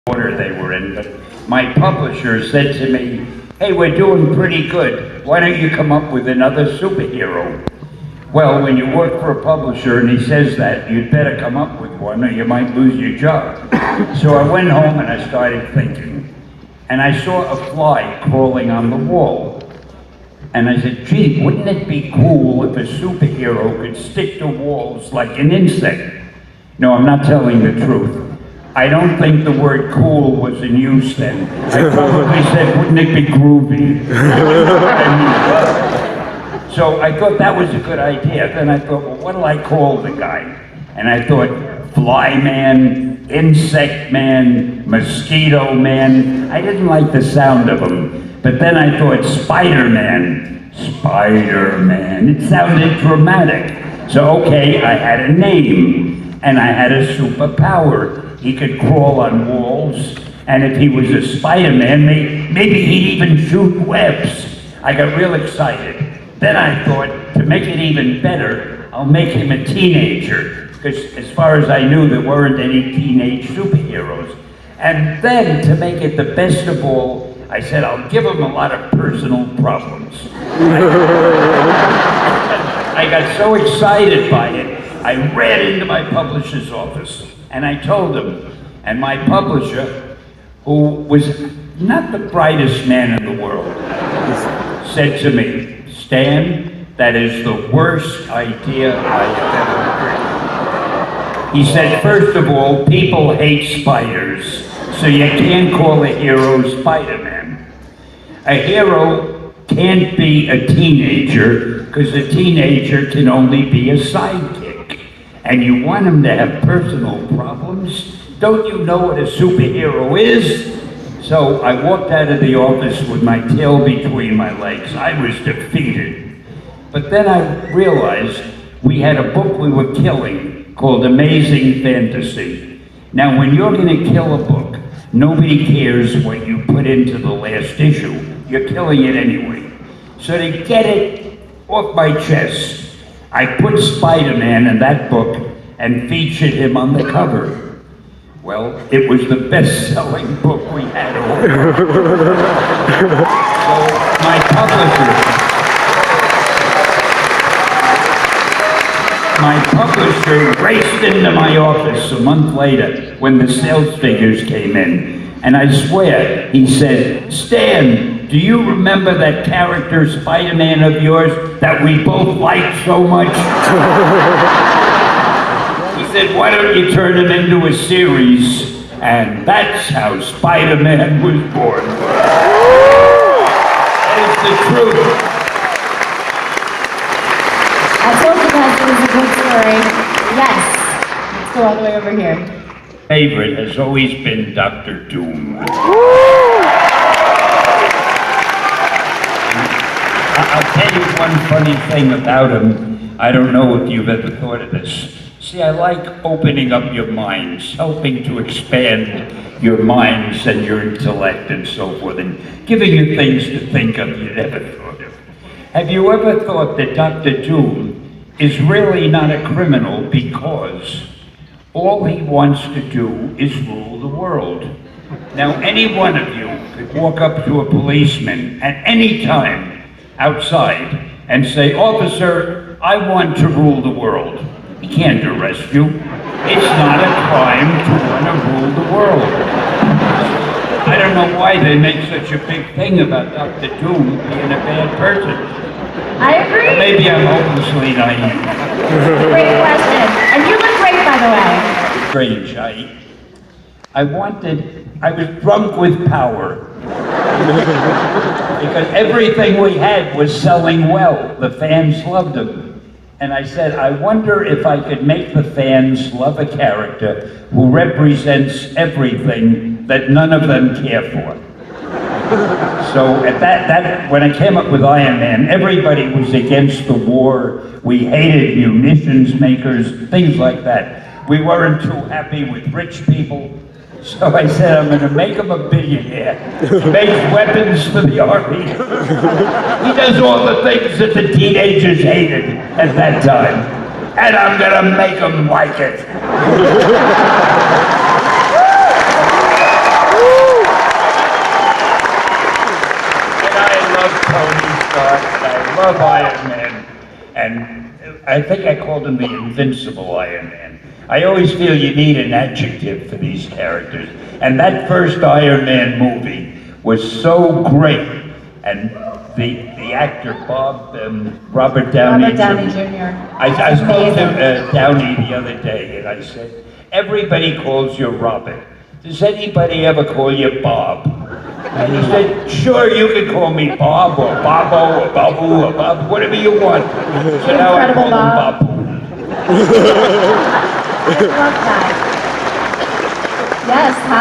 order they were in, but my publisher said to me, "Hey, we're doing pretty good. Why don't you come up with another superhero?" Well, when you work for a publisher and he says that, you'd better come up with one or you might lose your job. So I went home and I started thinking, and I saw a fly crawling on the wall. And I said, gee, wouldn't it be cool if a superhero could stick to walls like an insect? No, I'm not telling the truth. I don't think the word cool was in use then. I probably said, wouldn't it be groovy? So I thought that was a good idea. Then I thought, well, what'll I call the guy? And I thought, Fly Man, Insect Man, Mosquito Man. I didn't like the sound of them. But then I thought, Spider-Man, Spider-Man. It sounded dramatic. So okay, I had a name, and I had a superpower. He could crawl on walls, and if he was a Spider-Man, maybe he'd even shoot webs. I got real excited. Then I thought, to make it even better, I'll make him a teenager, because as far as I knew, there weren't any teenage superheroes. And then, to make it the best of all, I said, I'll give him a lot of personal problems. I got so excited by it, I ran into my publisher's office, and I told him, and my publisher, who was not the brightest man in the world, said to me, Stan, that is the worst idea I have ever heard. He said, first of all, people hate spiders, so you can't call a hero Spider-Man. A hero can't be a teenager, because a teenager can only be a sidekick. And you want him to have personal problems? Don't you know what a superhero is? So I walked out of the office with my tail between my legs. I was defeated. But then I realized we had a book we were killing called Amazing Fantasy. Now, when you're going to kill a book, nobody cares what you put into the last issue. You're killing it anyway. So to get it off my chest, I put Spider-Man in that book and featured him on the cover. Well, it was the best-selling book we had all year. So my publisher raced into my office a month later when the sales figures came in. And I swear, he said, Stan, do you remember that character Spider-Man of yours that we both liked so much? He said, why don't you turn him into a series? And that's how Spider-Man was born. That is the truth. I told you guys it was a good story. Yes. Let's go all the way over here. Favorite has always been Dr. Doom. I'll tell you one funny thing about him. I don't know if you've ever thought of this. See, I like opening up your minds, helping to expand your minds and your intellect and so forth, and giving you things to think of you never thought of. Have you ever thought that Dr. Doom is really not a criminal because all he wants to do is rule the world? Now, any one of you could walk up to a policeman at any time outside and say, officer, I want to rule the world. He can't arrest you. It's not a crime to want to rule the world. I don't know why they make such a big thing about Dr. Doom being a bad person. I agree. Or maybe I'm hopelessly naive. Great question. And you look great, by the way. Strange. I was drunk with power. Because everything we had was selling well. The fans loved them. And I said, I wonder if I could make the fans love a character who represents everything that none of them care for. So at that, when I came up with Iron Man, everybody was against the war. We hated munitions makers, things like that. We weren't too happy with rich people. So I said, I'm going to make him a billionaire. He makes weapons for the army. He does all the things that the teenagers hated at that time. And I'm going to make them like it. I think I called him the Invincible Iron Man. I always feel you need an adjective for these characters. And that first Iron Man movie was so great. And the actor Robert Downey Robert Downey Jr. Jr. I spoke to Amazing. Downey the other day, and I said, everybody calls you Robert. Does anybody ever call you Bob? And he said, sure, you can call me Bob or Bobo or Babu or Bob, whatever you want. So now I call Incredible him Bob. Babu. I love that. Yes, hi.